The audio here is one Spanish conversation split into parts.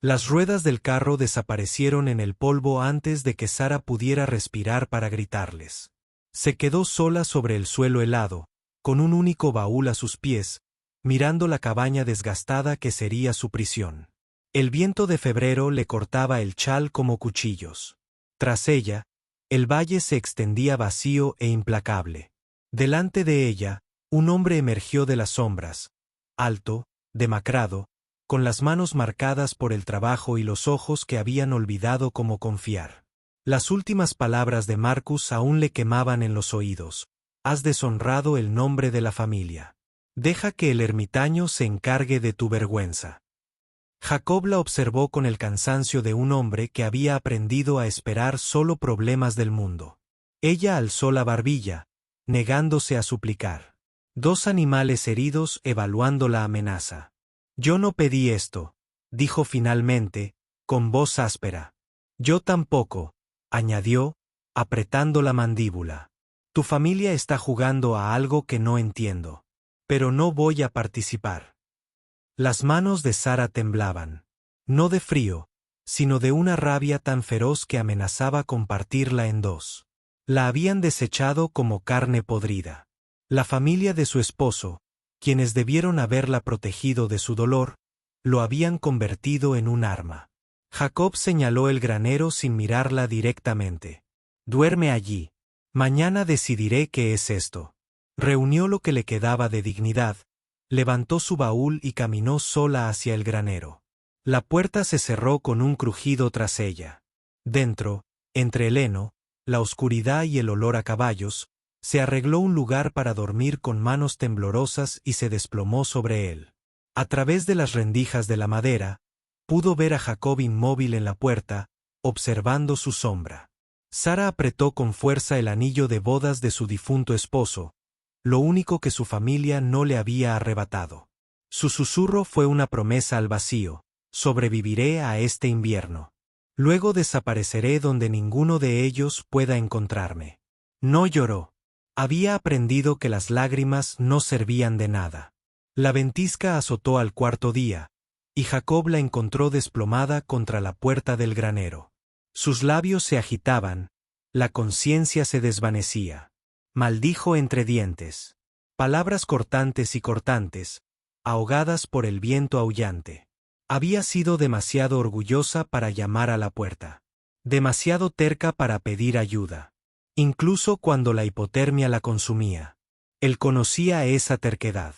Las ruedas del carro desaparecieron en el polvo antes de que Sara pudiera respirar para gritarles. Se quedó sola sobre el suelo helado, con un único baúl a sus pies, mirando la cabaña desgastada que sería su prisión. El viento de febrero le cortaba el chal como cuchillos. Tras ella, el valle se extendía vacío e implacable. Delante de ella, un hombre emergió de las sombras, alto, demacrado, con las manos marcadas por el trabajo y los ojos que habían olvidado cómo confiar. Las últimas palabras de Marcus aún le quemaban en los oídos. Has deshonrado el nombre de la familia. Deja que el ermitaño se encargue de tu vergüenza. Jacob la observó con el cansancio de un hombre que había aprendido a esperar solo problemas del mundo. Ella alzó la barbilla, negándose a suplicar. Dos animales heridos evaluando la amenaza. Yo no pedí esto, dijo finalmente, con voz áspera. Yo tampoco, añadió, apretando la mandíbula. Tu familia está jugando a algo que no entiendo. Pero no voy a participar. Las manos de Sara temblaban. No de frío, sino de una rabia tan feroz que amenazaba con partirla en dos. La habían desechado como carne podrida. La familia de su esposo, quienes debieron haberla protegido de su dolor, lo habían convertido en un arma. Jacob señaló el granero sin mirarla directamente. Duerme allí. Mañana decidiré qué es esto. Reunió lo que le quedaba de dignidad, levantó su baúl y caminó sola hacia el granero. La puerta se cerró con un crujido tras ella. Dentro, entre el heno, la oscuridad y el olor a caballos, se arregló un lugar para dormir con manos temblorosas y se desplomó sobre él. A través de las rendijas de la madera, pudo ver a Jacob inmóvil en la puerta, observando su sombra. Sara apretó con fuerza el anillo de bodas de su difunto esposo, lo único que su familia no le había arrebatado. Su susurro fue una promesa al vacío: sobreviviré a este invierno. Luego desapareceré donde ninguno de ellos pueda encontrarme. No lloró. Había aprendido que las lágrimas no servían de nada. La ventisca azotó al cuarto día, y Jacob la encontró desplomada contra la puerta del granero. Sus labios se agitaban, la conciencia se desvanecía. Maldijo entre dientes. Palabras cortantes y cortantes, ahogadas por el viento aullante. Había sido demasiado orgullosa para llamar a la puerta. Demasiado terca para pedir ayuda. Incluso cuando la hipotermia la consumía. Él conocía esa terquedad.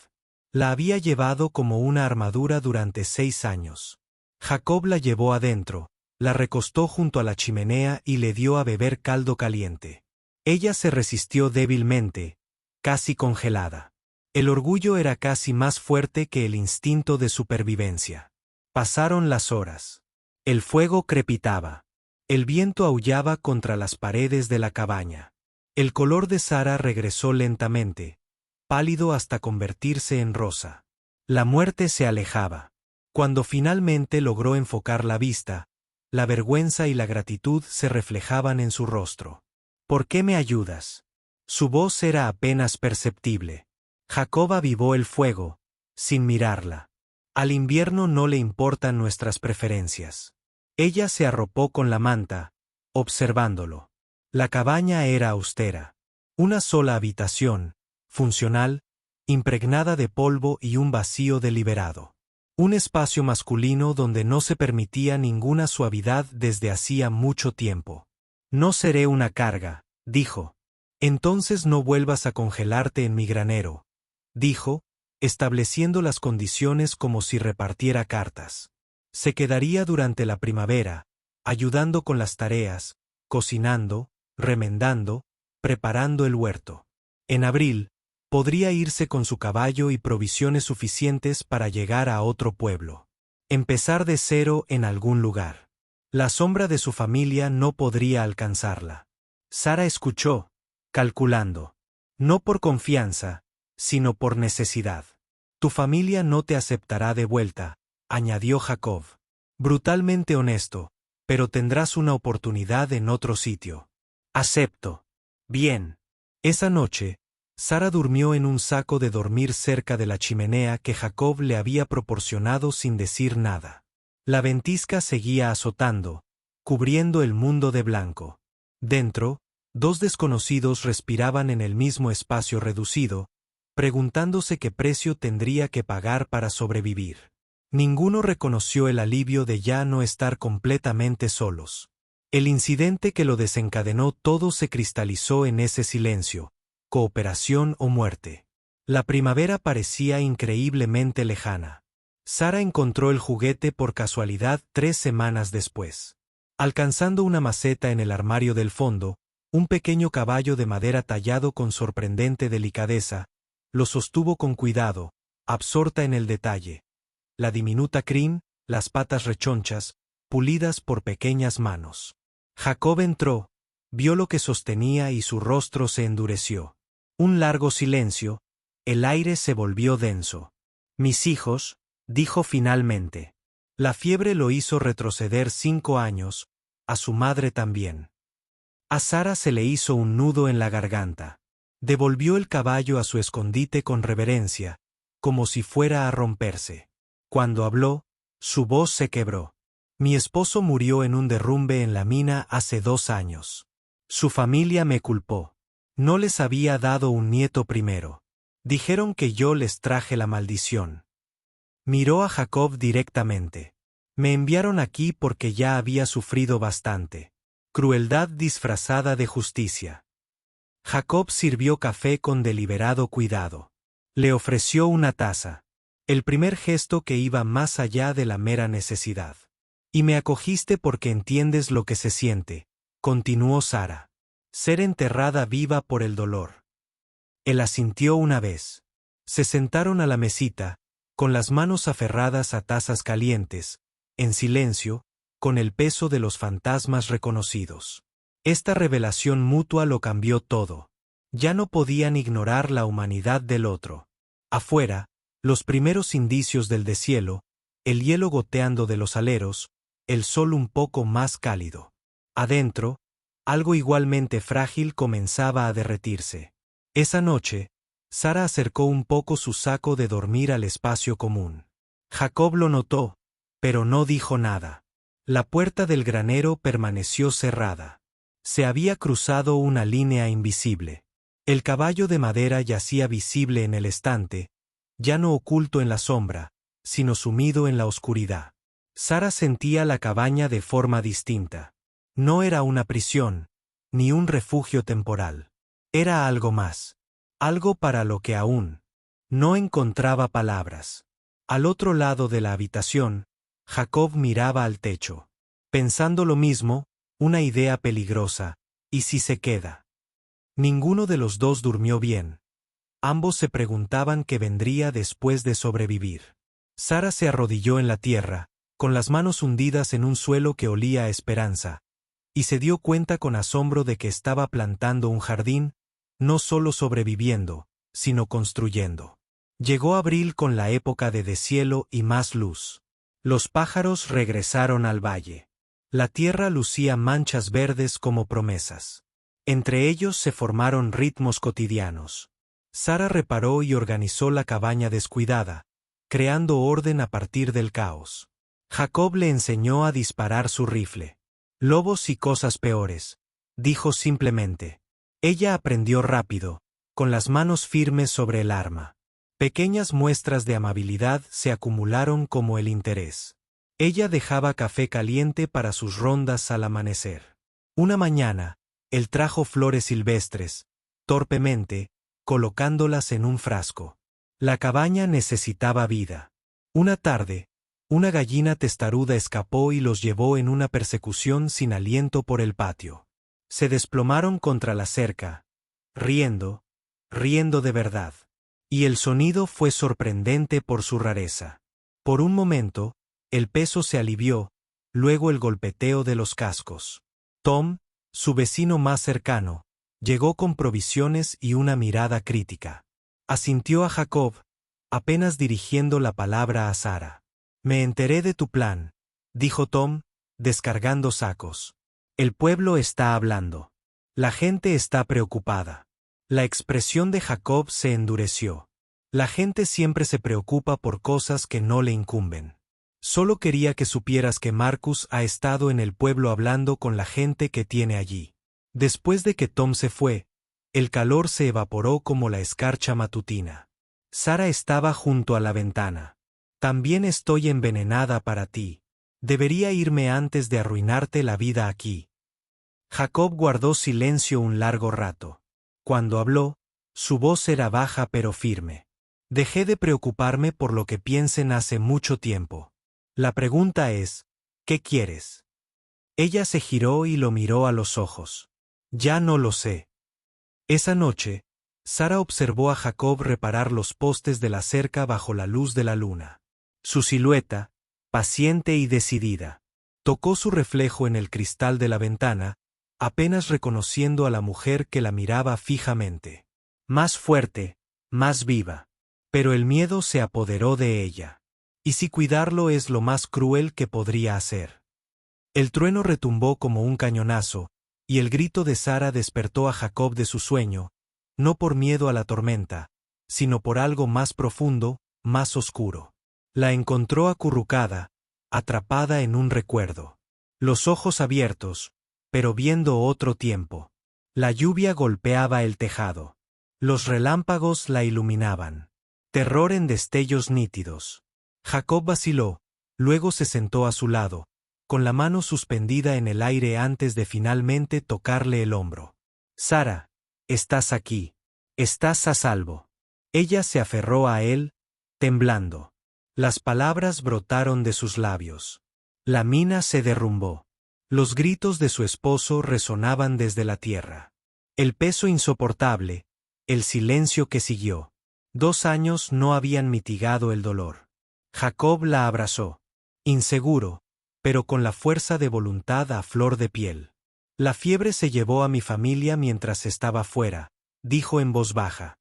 La había llevado como una armadura durante 6 años. Jacob la llevó adentro, la recostó junto a la chimenea y le dio a beber caldo caliente. Ella se resistió débilmente, casi congelada. El orgullo era casi más fuerte que el instinto de supervivencia. Pasaron las horas. El fuego crepitaba. El viento aullaba contra las paredes de la cabaña. El color de Sara regresó lentamente, pálido hasta convertirse en rosa. La muerte se alejaba. Cuando finalmente logró enfocar la vista, la vergüenza y la gratitud se reflejaban en su rostro. ¿Por qué me ayudas? Su voz era apenas perceptible. Jacob avivó el fuego, sin mirarla. Al invierno no le importan nuestras preferencias. Ella se arropó con la manta, observándolo. La cabaña era austera. Una sola habitación, funcional, impregnada de polvo y un vacío deliberado. Un espacio masculino donde no se permitía ninguna suavidad desde hacía mucho tiempo. No seré una carga, dijo. Entonces no vuelvas a congelarte en mi granero, dijo, estableciendo las condiciones como si repartiera cartas. Se quedaría durante la primavera, ayudando con las tareas, cocinando, remendando, preparando el huerto. En abril, podría irse con su caballo y provisiones suficientes para llegar a otro pueblo. Empezar de cero en algún lugar. La sombra de su familia no podría alcanzarla. Sara escuchó, calculando. No por confianza, sino por necesidad. Tu familia no te aceptará de vuelta, añadió Jacob. Brutalmente honesto, pero tendrás una oportunidad en otro sitio. Acepto. Bien. Esa noche, Sara durmió en un saco de dormir cerca de la chimenea que Jacob le había proporcionado sin decir nada. La ventisca seguía azotando, cubriendo el mundo de blanco. Dentro, dos desconocidos respiraban en el mismo espacio reducido, preguntándose qué precio tendría que pagar para sobrevivir. Ninguno reconoció el alivio de ya no estar completamente solos. El incidente que lo desencadenó todo se cristalizó en ese silencio, cooperación o muerte. La primavera parecía increíblemente lejana. Sara encontró el juguete por casualidad 3 semanas después. Alcanzando una maceta en el armario del fondo, un pequeño caballo de madera tallado con sorprendente delicadeza, lo sostuvo con cuidado, absorta en el detalle. La diminuta crin, las patas rechonchas, pulidas por pequeñas manos. Jacob entró, vio lo que sostenía y su rostro se endureció. Un largo silencio, el aire se volvió denso. «Mis hijos», dijo finalmente. La fiebre lo hizo retroceder 5 años, a su madre también. A Sara se le hizo un nudo en la garganta. Devolvió el caballo a su escondite con reverencia, como si fuera a romperse. Cuando habló, su voz se quebró. «Mi esposo murió en un derrumbe en la mina hace 2 años. Su familia me culpó. No les había dado un nieto primero. Dijeron que yo les traje la maldición». Miró a Jacob directamente. «Me enviaron aquí porque ya había sufrido bastante. Crueldad disfrazada de justicia». Jacob sirvió café con deliberado cuidado. Le ofreció una taza. El primer gesto que iba más allá de la mera necesidad. «Y me acogiste porque entiendes lo que se siente», continuó Sara. «Ser enterrada viva por el dolor». Él asintió una vez. Se sentaron a la mesita, con las manos aferradas a tazas calientes, en silencio, con el peso de los fantasmas reconocidos. Esta revelación mutua lo cambió todo. Ya no podían ignorar la humanidad del otro. Afuera, los primeros indicios del deshielo, el hielo goteando de los aleros, el sol un poco más cálido. Adentro, algo igualmente frágil comenzaba a derretirse. Esa noche, Sara acercó un poco su saco de dormir al espacio común. Jacob lo notó, pero no dijo nada. La puerta del granero permaneció cerrada. Se había cruzado una línea invisible. El caballo de madera yacía visible en el estante, ya no oculto en la sombra, sino sumido en la oscuridad. Sara sentía la cabaña de forma distinta. No era una prisión, ni un refugio temporal. Era algo más. Algo para lo que aún no encontraba palabras. Al otro lado de la habitación, Jacob miraba al techo. Pensando lo mismo, una idea peligrosa, ¿y si se queda? Ninguno de los dos durmió bien. Ambos se preguntaban qué vendría después de sobrevivir. Sara se arrodilló en la tierra, con las manos hundidas en un suelo que olía a esperanza, y se dio cuenta con asombro de que estaba plantando un jardín, no solo sobreviviendo, sino construyendo. Llegó abril con la época de deshielo y más luz. Los pájaros regresaron al valle. La tierra lucía manchas verdes como promesas. Entre ellos se formaron ritmos cotidianos. Sara reparó y organizó la cabaña descuidada, creando orden a partir del caos. Jacob le enseñó a disparar su rifle. «Lobos y cosas peores», dijo simplemente. Ella aprendió rápido, con las manos firmes sobre el arma. Pequeñas muestras de amabilidad se acumularon como el interés. Ella dejaba café caliente para sus rondas al amanecer. Una mañana, él trajo flores silvestres, torpemente, colocándolas en un frasco. La cabaña necesitaba vida. Una tarde, una gallina testaruda escapó y los llevó en una persecución sin aliento por el patio. Se desplomaron contra la cerca, riendo de verdad. Y el sonido fue sorprendente por su rareza. Por un momento, el peso se alivió, luego el golpeteo de los cascos. Tom, su vecino más cercano, llegó con provisiones y una mirada crítica. Asintió a Jacob, apenas dirigiendo la palabra a Sara. «Me enteré de tu plan», dijo Tom, descargando sacos. «El pueblo está hablando. La gente está preocupada». La expresión de Jacob se endureció. La gente siempre se preocupa por cosas que no le incumben. Solo quería que supieras que Marcus ha estado en el pueblo hablando con la gente que tiene allí. Después de que Tom se fue, el calor se evaporó como la escarcha matutina. Sara estaba junto a la ventana. También estoy envenenada para ti. Debería irme antes de arruinarte la vida aquí. Jacob guardó silencio un largo rato. Cuando habló, su voz era baja pero firme. Dejé de preocuparme por lo que piensen hace mucho tiempo. La pregunta es, ¿qué quieres? Ella se giró y lo miró a los ojos. Ya no lo sé. Esa noche, Sara observó a Jacob reparar los postes de la cerca bajo la luz de la luna. Su silueta, paciente y decidida, tocó su reflejo en el cristal de la ventana, apenas reconociendo a la mujer que la miraba fijamente. Más fuerte, más viva. Pero el miedo se apoderó de ella. ¿Y si cuidarlo es lo más cruel que podría hacer? El trueno retumbó como un cañonazo, y el grito de Sara despertó a Jacob de su sueño, no por miedo a la tormenta, sino por algo más profundo, más oscuro. La encontró acurrucada, atrapada en un recuerdo. Los ojos abiertos, pero viendo otro tiempo. La lluvia golpeaba el tejado. Los relámpagos la iluminaban. Terror en destellos nítidos. Jacob vaciló, luego se sentó a su lado, con la mano suspendida en el aire antes de finalmente tocarle el hombro. Sara, estás aquí. Estás a salvo. Ella se aferró a él, temblando. Las palabras brotaron de sus labios. La mina se derrumbó. Los gritos de su esposo resonaban desde la tierra. El peso insoportable, el silencio que siguió. 2 años no habían mitigado el dolor. Jacob la abrazó. Inseguro, pero con la fuerza de voluntad a flor de piel. La fiebre se llevó a mi familia mientras estaba fuera, dijo en voz baja.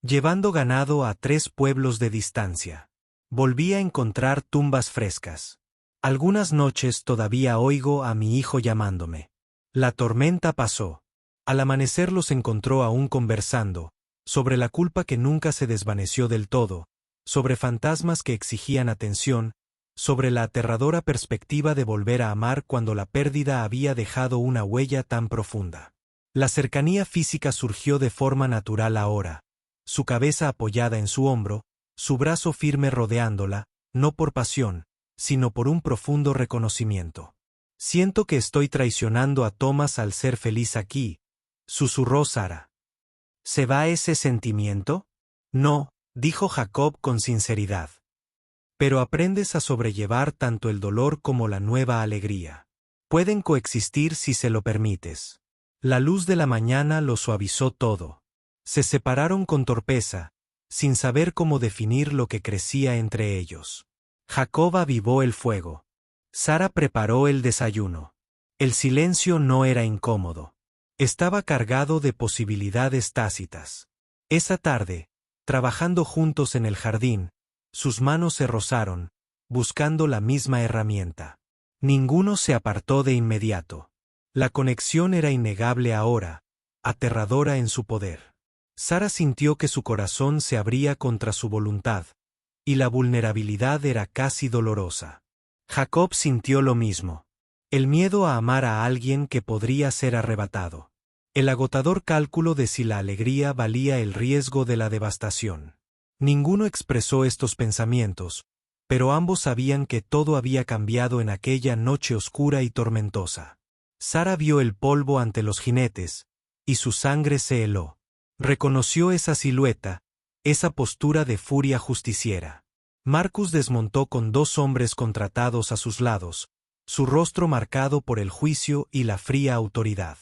Llevando ganado a 3 pueblos de distancia. Volví a encontrar tumbas frescas. Algunas noches todavía oigo a mi hijo llamándome. La tormenta pasó. Al amanecer los encontró aún conversando, sobre la culpa que nunca se desvaneció del todo, sobre fantasmas que exigían atención, sobre la aterradora perspectiva de volver a amar cuando la pérdida había dejado una huella tan profunda. La cercanía física surgió de forma natural ahora, su cabeza apoyada en su hombro, su brazo firme rodeándola, no por pasión, sino por un profundo reconocimiento. Siento que estoy traicionando a Thomas al ser feliz aquí, susurró Sara. ¿Se va ese sentimiento? No, dijo Jacob con sinceridad. Pero aprendes a sobrellevar tanto el dolor como la nueva alegría. Pueden coexistir si se lo permites. La luz de la mañana lo suavizó todo. Se separaron con torpeza, sin saber cómo definir lo que crecía entre ellos. Jacob avivó el fuego. Sara preparó el desayuno. El silencio no era incómodo. Estaba cargado de posibilidades tácitas. Esa tarde, trabajando juntos en el jardín, sus manos se rozaron, buscando la misma herramienta. Ninguno se apartó de inmediato. La conexión era innegable ahora, aterradora en su poder. Sara sintió que su corazón se abría contra su voluntad, y la vulnerabilidad era casi dolorosa. Jacob sintió lo mismo. El miedo a amar a alguien que podría ser arrebatado. El agotador cálculo de si la alegría valía el riesgo de la devastación. Ninguno expresó estos pensamientos, pero ambos sabían que todo había cambiado en aquella noche oscura y tormentosa. Sara vio el polvo ante los jinetes, y su sangre se heló. Reconoció esa silueta, esa postura de furia justiciera. Marcus desmontó con 2 hombres contratados a sus lados, su rostro marcado por el juicio y la fría autoridad.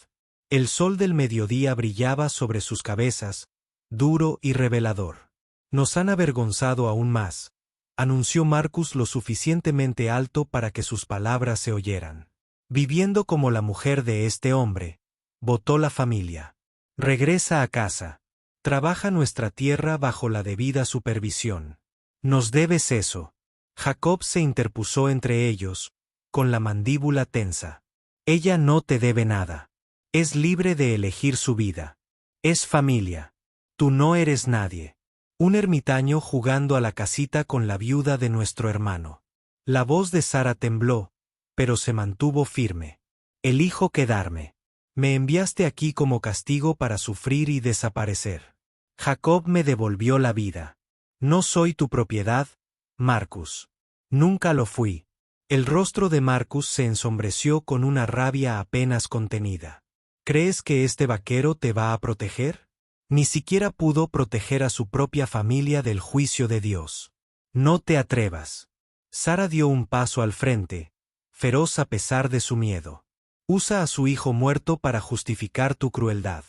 El sol del mediodía brillaba sobre sus cabezas, duro y revelador. Nos han avergonzado aún más, anunció Marcus lo suficientemente alto para que sus palabras se oyeran. Viviendo como la mujer de este hombre, votó la familia. Regresa a casa. Trabaja nuestra tierra bajo la debida supervisión. Nos debes eso. Jacob se interpuso entre ellos, con la mandíbula tensa. Ella no te debe nada. Es libre de elegir su vida. Es familia. Tú no eres nadie. Un ermitaño jugando a la casita con la viuda de nuestro hermano. La voz de Sara tembló, pero se mantuvo firme. Elijo quedarme. Me enviaste aquí como castigo para sufrir y desaparecer. Jacob me devolvió la vida. No soy tu propiedad, Marcus. Nunca lo fui. El rostro de Marcus se ensombreció con una rabia apenas contenida. ¿Crees que este vaquero te va a proteger? Ni siquiera pudo proteger a su propia familia del juicio de Dios. No te atrevas. Sara dio un paso al frente, feroz a pesar de su miedo. Usa a su hijo muerto para justificar tu crueldad.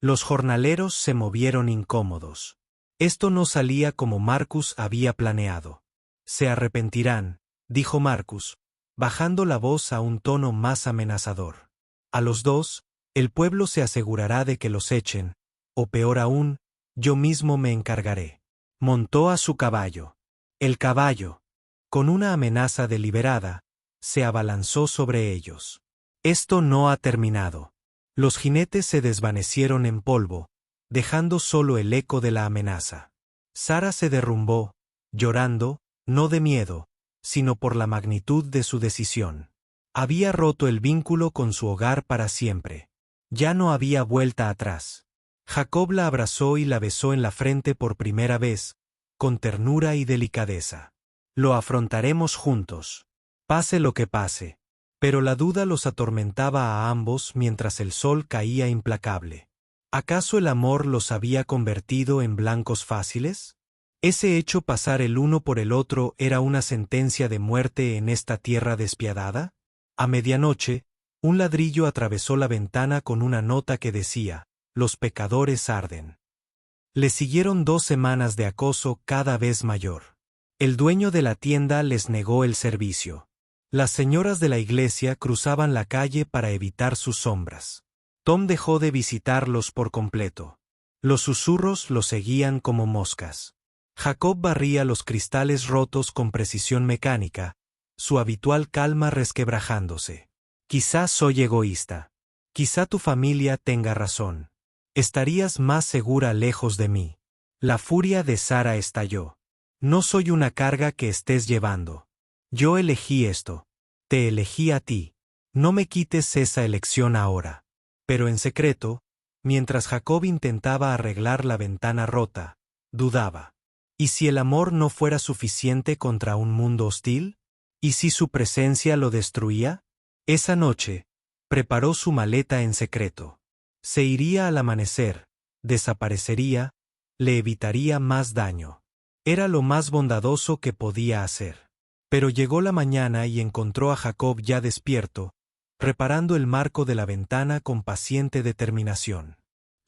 Los jornaleros se movieron incómodos. Esto no salía como Marcus había planeado. Se arrepentirán, dijo Marcus, bajando la voz a un tono más amenazador. A los dos, el pueblo se asegurará de que los echen, o peor aún, yo mismo me encargaré. Montó a su caballo. El caballo, con una amenaza deliberada, se abalanzó sobre ellos. Esto no ha terminado. Los jinetes se desvanecieron en polvo, dejando solo el eco de la amenaza. Sara se derrumbó, llorando, no de miedo, sino por la magnitud de su decisión. Había roto el vínculo con su hogar para siempre. Ya no había vuelta atrás. Jacob la abrazó y la besó en la frente por primera vez, con ternura y delicadeza. Lo afrontaremos juntos. Pase lo que pase. Pero la duda los atormentaba a ambos mientras el sol caía implacable. ¿Acaso el amor los había convertido en blancos fáciles? ¿Ese hecho pasar el uno por el otro era una sentencia de muerte en esta tierra despiadada? A medianoche, un ladrillo atravesó la ventana con una nota que decía: «Los pecadores arden». Le siguieron 2 semanas de acoso cada vez mayor. El dueño de la tienda les negó el servicio. Las señoras de la iglesia cruzaban la calle para evitar sus sombras. Tom dejó de visitarlos por completo. Los susurros lo seguían como moscas. Jacob barría los cristales rotos con precisión mecánica, su habitual calma resquebrajándose. Quizás soy egoísta. Quizá tu familia tenga razón. Estarías más segura lejos de mí. La furia de Sara estalló. No soy una carga que estés llevando. Yo elegí esto. Te elegí a ti. No me quites esa elección ahora. Pero en secreto, mientras Jacob intentaba arreglar la ventana rota, dudaba. ¿Y si el amor no fuera suficiente contra un mundo hostil? ¿Y si su presencia lo destruía? Esa noche, preparó su maleta en secreto. Se iría al amanecer, desaparecería, le evitaría más daño. Era lo más bondadoso que podía hacer. Pero llegó la mañana y encontró a Jacob ya despierto, reparando el marco de la ventana con paciente determinación.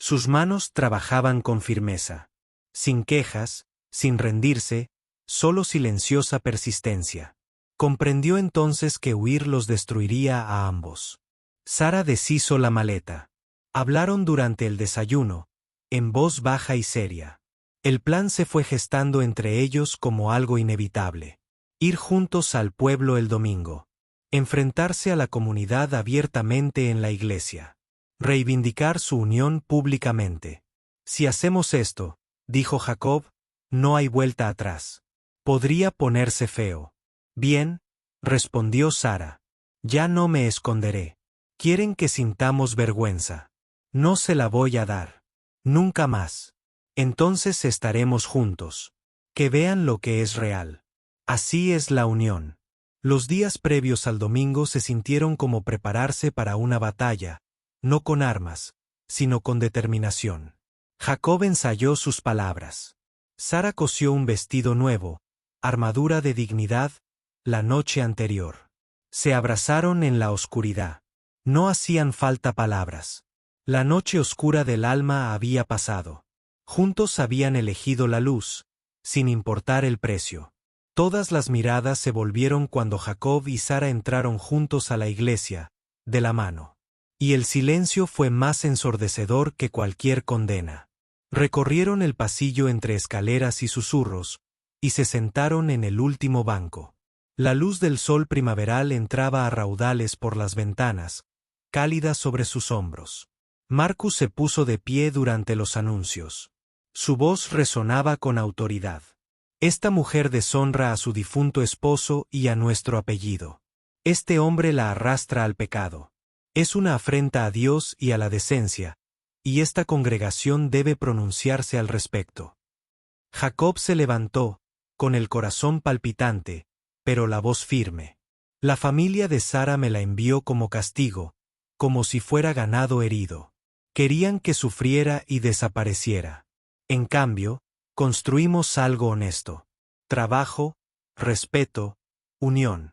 Sus manos trabajaban con firmeza. Sin quejas, sin rendirse, solo silenciosa persistencia. Comprendió entonces que huir los destruiría a ambos. Sara deshizo la maleta. Hablaron durante el desayuno, en voz baja y seria. El plan se fue gestando entre ellos como algo inevitable. Ir juntos al pueblo el domingo. Enfrentarse a la comunidad abiertamente en la iglesia. Reivindicar su unión públicamente. Si hacemos esto, dijo Jacob, no hay vuelta atrás. Podría ponerse feo. Bien, respondió Sara. Ya no me esconderé. Quieren que sintamos vergüenza. No se la voy a dar. Nunca más. Entonces estaremos juntos. Que vean lo que es real. Así es la unión. Los días previos al domingo se sintieron como prepararse para una batalla, no con armas, sino con determinación. Jacob ensayó sus palabras. Sara cosió un vestido nuevo, armadura de dignidad, la noche anterior. Se abrazaron en la oscuridad. No hacían falta palabras. La noche oscura del alma había pasado. Juntos habían elegido la luz, sin importar el precio. Todas las miradas se volvieron cuando Jacob y Sara entraron juntos a la iglesia, de la mano. Y el silencio fue más ensordecedor que cualquier condena. Recorrieron el pasillo entre escaleras y susurros, y se sentaron en el último banco. La luz del sol primaveral entraba a raudales por las ventanas, cálida sobre sus hombros. Marcus se puso de pie durante los anuncios. Su voz resonaba con autoridad. Esta mujer deshonra a su difunto esposo y a nuestro apellido. Este hombre la arrastra al pecado. Es una afrenta a Dios y a la decencia, y esta congregación debe pronunciarse al respecto. Jacob se levantó, con el corazón palpitante, pero la voz firme. La familia de Sara me la envió como castigo, como si fuera ganado herido. Querían que sufriera y desapareciera. En cambio, construimos algo honesto. Trabajo, respeto, unión.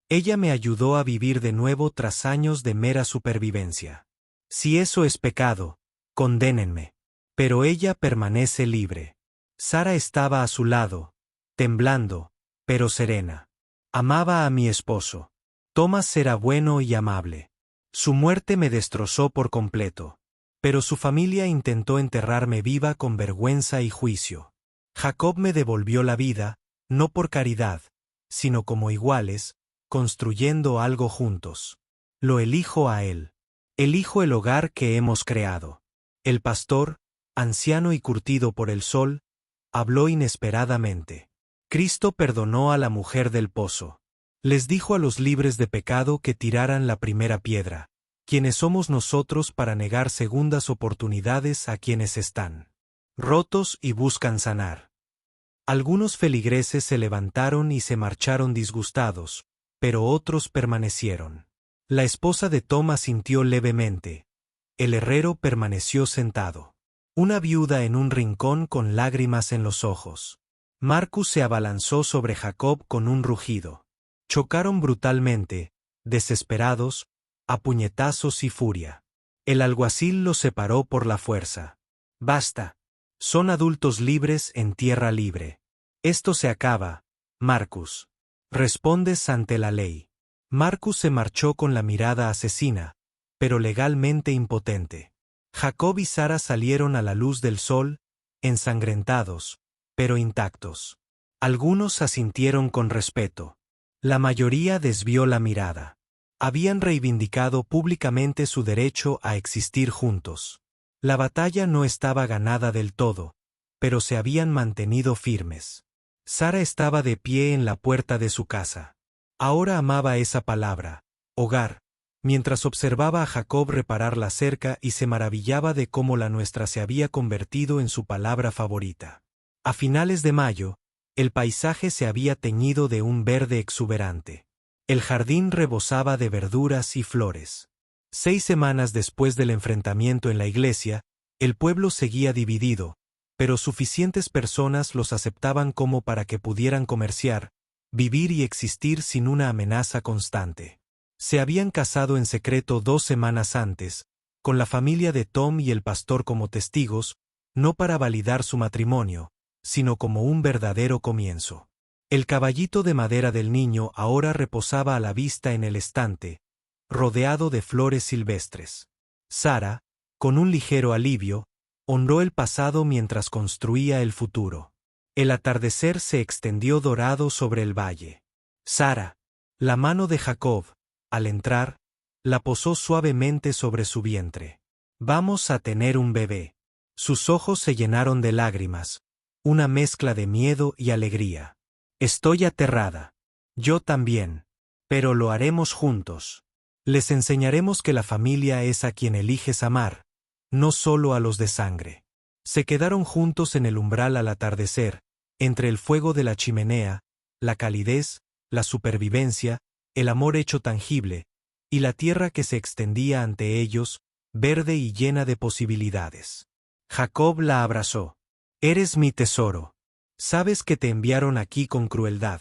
Ella me ayudó a vivir de nuevo tras años de mera supervivencia. Si eso es pecado, condénenme. Pero ella permanece libre. Sara estaba a su lado, temblando, pero serena. Amaba a mi esposo. Tomás era bueno y amable. Su muerte me destrozó por completo. Pero su familia intentó enterrarme viva con vergüenza y juicio. Jacob me devolvió la vida, no por caridad, sino como iguales, construyendo algo juntos. Lo elijo a él. Elijo el hogar que hemos creado. El pastor, anciano y curtido por el sol, habló inesperadamente. Cristo perdonó a la mujer del pozo. Les dijo a los libres de pecado que tiraran la primera piedra. ¿Quiénes somos nosotros para negar segundas oportunidades a quienes están rotos y buscan sanar? Algunos feligreses se levantaron y se marcharon disgustados, pero otros permanecieron. La esposa de Tom sintió levemente. El herrero permaneció sentado. Una viuda en un rincón con lágrimas en los ojos. Marcus se abalanzó sobre Jacob con un rugido. Chocaron brutalmente, desesperados, a puñetazos y furia. El alguacil los separó por la fuerza. Basta. Son adultos libres en tierra libre. Esto se acaba, Marcus. Respondes ante la ley. Marcus se marchó con la mirada asesina, pero legalmente impotente. Jacob y Sara salieron a la luz del sol, ensangrentados, pero intactos. Algunos asintieron con respeto. La mayoría desvió la mirada. Habían reivindicado públicamente su derecho a existir juntos. La batalla no estaba ganada del todo, pero se habían mantenido firmes. Sara estaba de pie en la puerta de su casa. Ahora amaba esa palabra, hogar, mientras observaba a Jacob reparar la cerca y se maravillaba de cómo la nuestra se había convertido en su palabra favorita. A finales de mayo, el paisaje se había teñido de un verde exuberante. El jardín rebosaba de verduras y flores. 6 semanas después del enfrentamiento en la iglesia, el pueblo seguía dividido, pero suficientes personas los aceptaban como para que pudieran comerciar, vivir y existir sin una amenaza constante. Se habían casado en secreto 2 semanas antes, con la familia de Tom y el pastor como testigos, no para validar su matrimonio, sino como un verdadero comienzo. El caballito de madera del niño ahora reposaba a la vista en el estante, rodeado de flores silvestres. Sara, con un ligero alivio, honró el pasado mientras construía el futuro. El atardecer se extendió dorado sobre el valle. Sara, la mano de Jacob, al entrar, la posó suavemente sobre su vientre. Vamos a tener un bebé. Sus ojos se llenaron de lágrimas, una mezcla de miedo y alegría. Estoy aterrada. Yo también. Pero lo haremos juntos. Les enseñaremos que la familia es a quien eliges amar, no solo a los de sangre. Se quedaron juntos en el umbral al atardecer, entre el fuego de la chimenea, la calidez, la supervivencia, el amor hecho tangible, y la tierra que se extendía ante ellos, verde y llena de posibilidades. Jacob la abrazó. Eres mi tesoro. Sabes que te enviaron aquí con crueldad,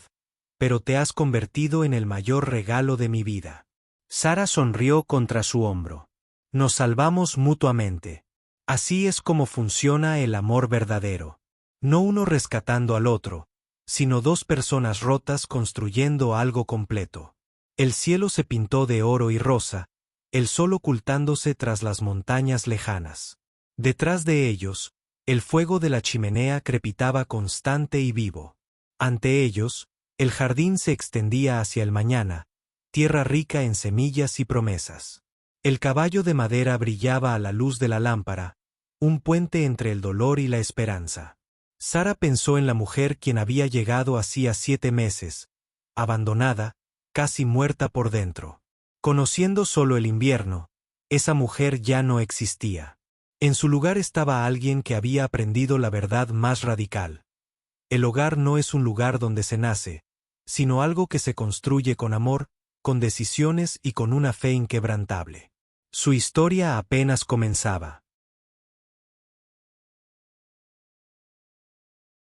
pero te has convertido en el mayor regalo de mi vida. Sara sonrió contra su hombro. Nos salvamos mutuamente. Así es como funciona el amor verdadero. No uno rescatando al otro, sino 2 personas rotas construyendo algo completo. El cielo se pintó de oro y rosa, el sol ocultándose tras las montañas lejanas. Detrás de ellos, el fuego de la chimenea crepitaba constante y vivo. Ante ellos, el jardín se extendía hacia el mañana, tierra rica en semillas y promesas. El caballo de madera brillaba a la luz de la lámpara, un puente entre el dolor y la esperanza. Sara pensó en la mujer quien había llegado hacía 7 meses, abandonada, casi muerta por dentro. Conociendo solo el invierno, esa mujer ya no existía. En su lugar estaba alguien que había aprendido la verdad más radical. El hogar no es un lugar donde se nace, sino algo que se construye con amor, con decisiones y con una fe inquebrantable. Su historia apenas comenzaba.